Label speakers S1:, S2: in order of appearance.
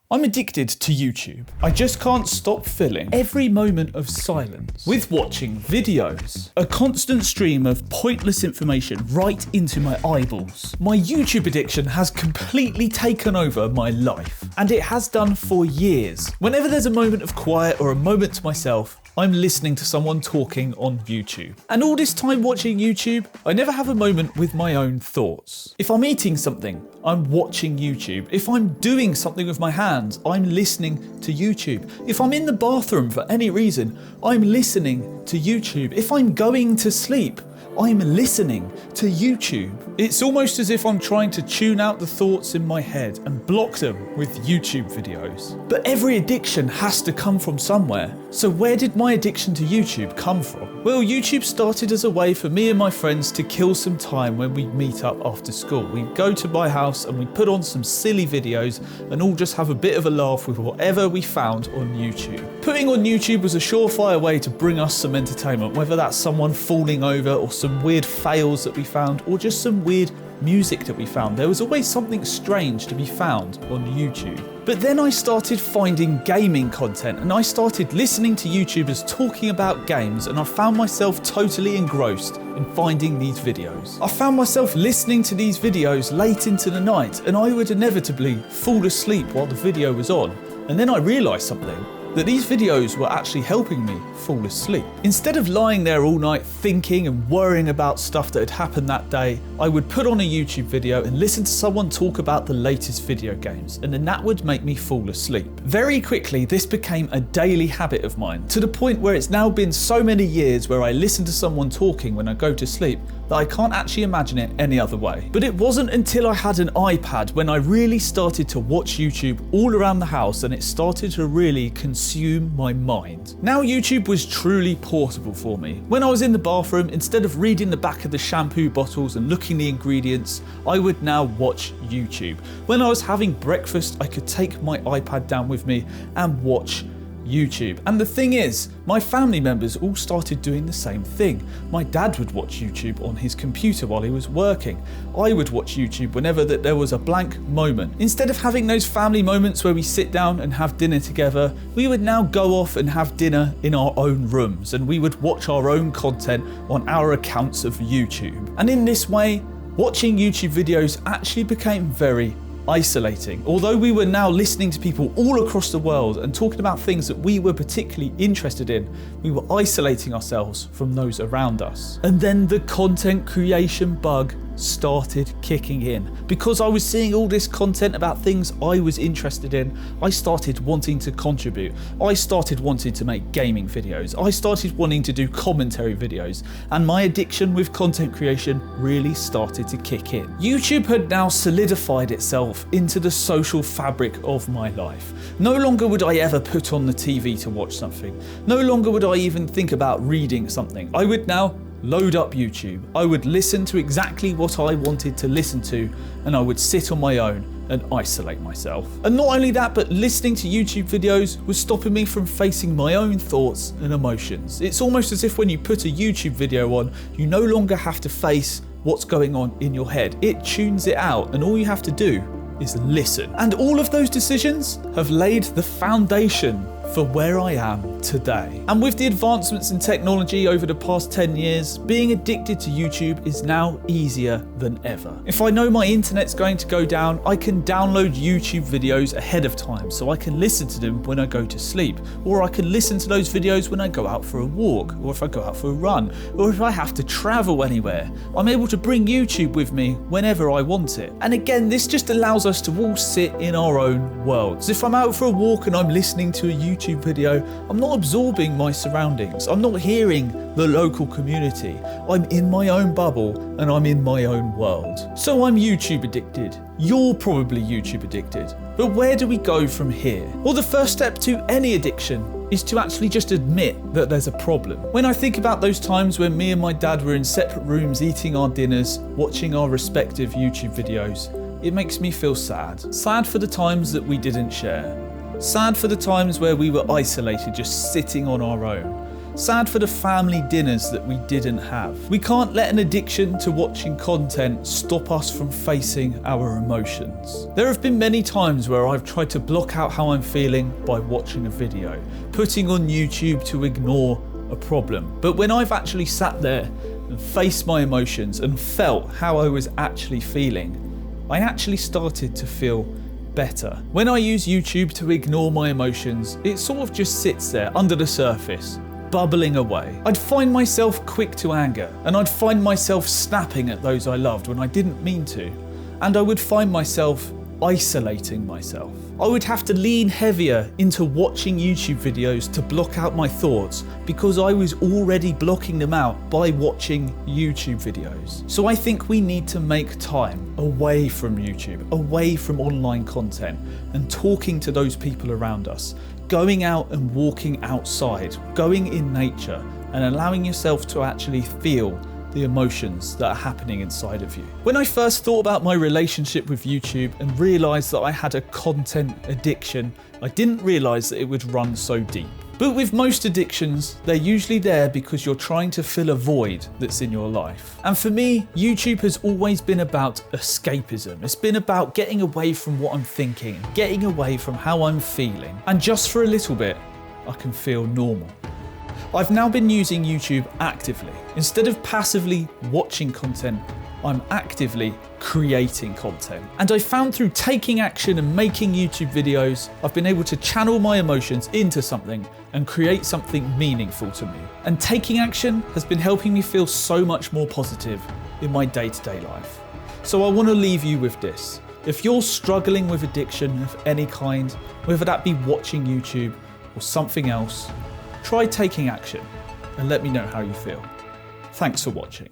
S1: I'm addicted to YouTube. I just can't stop filling every moment of silence with watching videos. A constant stream of pointless information right into my eyeballs. My YouTube addiction has completely taken over my life, and it has done for years. Whenever there's a moment of quiet or a moment to myself, I'm listening to someone talking on YouTube. And all this time watching YouTube, I never have a moment with my own thoughts. If I'm eating something, I'm watching YouTube. If I'm doing something with my hands, I'm listening to YouTube. If I'm in the bathroom for any reason, I'm listening to YouTube. If I'm going to sleep, I'm listening to YouTube. It's almost as if I'm trying to tune out the thoughts in my head and block them with YouTube videos. But every addiction has to come from somewhere. So where did my addiction to YouTube come from? Well, YouTube started as a way for me and my friends to kill some time when we'd meet up after school. We'd go to my house and we'd put on some silly videos and all just have a bit of a laugh with whatever we found on YouTube. Putting on YouTube was a surefire way to bring us some entertainment, whether that's someone falling over or some weird fails that we found or just some weird music that we found. There was always something strange to be found on YouTube. But then I started finding gaming content and I started listening to YouTubers talking about games, and I found myself totally engrossed in finding these videos. I found myself listening to these videos late into the night, and I would inevitably fall asleep while the video was on. And then I realised something, that these videos were actually helping me fall asleep. Instead of lying there all night thinking and worrying about stuff that had happened that day, I would put on a YouTube video and listen to someone talk about the latest video games, and then that would make me fall asleep. Very quickly, this became a daily habit of mine, to the point where it's now been so many years where I listen to someone talking when I go to sleep that I can't actually imagine it any other way. But it wasn't until I had an iPad when I really started to watch YouTube all around the house, and it started to really consume my mind. Now YouTube was truly portable for me. When I was in the bathroom, instead of reading the back of the shampoo bottles and looking the ingredients, I would now watch YouTube. When I was having breakfast, I could take my iPad down with me and watch YouTube. And the thing is, my family members all started doing the same thing. My dad would watch YouTube on his computer while he was working. I would watch YouTube whenever there was a blank moment. Instead of having those family moments where we sit down and have dinner together, we would now go off and have dinner in our own rooms, and we would watch our own content on our accounts of YouTube. And in this way, watching YouTube videos actually became very isolating. Although we were now listening to people all across the world and talking about things that we were particularly interested in, we were isolating ourselves from those around us. And then the content creation bug started kicking in. Because I was seeing all this content about things I was interested in, I started wanting to contribute. I started wanting to make gaming videos. I started wanting to do commentary videos, and my addiction with content creation really started to kick in. YouTube had now solidified itself into the social fabric of my life. No longer would I ever put on the TV to watch something. No longer would I even think about reading something. I would now load up YouTube. I would listen to exactly what I wanted to listen to, and I would sit on my own and isolate myself. And not only that, but listening to YouTube videos was stopping me from facing my own thoughts and emotions. It's almost as if when you put a YouTube video on, you no longer have to face what's going on in your head. It tunes it out, and all you have to do is listen. And all of those decisions have laid the foundation for where I am today. And with the advancements in technology over the past 10 years, being addicted to YouTube is now easier than ever. If I know my internet's going to go down, I can download YouTube videos ahead of time so I can listen to them when I go to sleep, or I can listen to those videos when I go out for a walk, or if I go out for a run, or if I have to travel anywhere. I'm able to bring YouTube with me whenever I want it. And again, this just allows us to all sit in our own worlds. If I'm out for a walk and I'm listening to a YouTube video, I'm not absorbing my surroundings. I'm not hearing the local community. I'm in my own bubble and I'm in my own world. So I'm YouTube addicted. You're probably YouTube addicted. But where do we go from here? Well, the first step to any addiction is to actually just admit that there's a problem. When I think about those times when me and my dad were in separate rooms eating our dinners, watching our respective YouTube videos, it makes me feel sad. Sad for the times that we didn't share. Sad for the times where we were isolated, just sitting on our own. Sad for the family dinners that we didn't have. We can't let an addiction to watching content stop us from facing our emotions. There have been many times where I've tried to block out how I'm feeling by watching a video, putting on YouTube to ignore a problem. But when I've actually sat there and faced my emotions and felt how I was actually feeling, I actually started to feel better. When I use YouTube to ignore my emotions, it sort of just sits there under the surface, bubbling away. I'd find myself quick to anger, and I'd find myself snapping at those I loved when I didn't mean to, and I would find myself isolating myself. I would have to lean heavier into watching YouTube videos to block out my thoughts because I was already blocking them out by watching YouTube videos. So I think we need to make time away from YouTube, away from online content, and talking to those people around us, going out and walking outside, going in nature, and allowing yourself to actually feel the emotions that are happening inside of you. When I first thought about my relationship with YouTube and realised that I had a content addiction, I didn't realise that it would run so deep. But with most addictions, they're usually there because you're trying to fill a void that's in your life. And for me, YouTube has always been about escapism. It's been about getting away from what I'm thinking, getting away from how I'm feeling. And just for a little bit, I can feel normal. I've now been using YouTube actively. Instead of passively watching content, I'm actively creating content. And I found through taking action and making YouTube videos, I've been able to channel my emotions into something and create something meaningful to me. And taking action has been helping me feel so much more positive in my day-to-day life. So I want to leave you with this. If you're struggling with addiction of any kind, whether that be watching YouTube or something else, try taking action and let me know how you feel. Thanks for watching.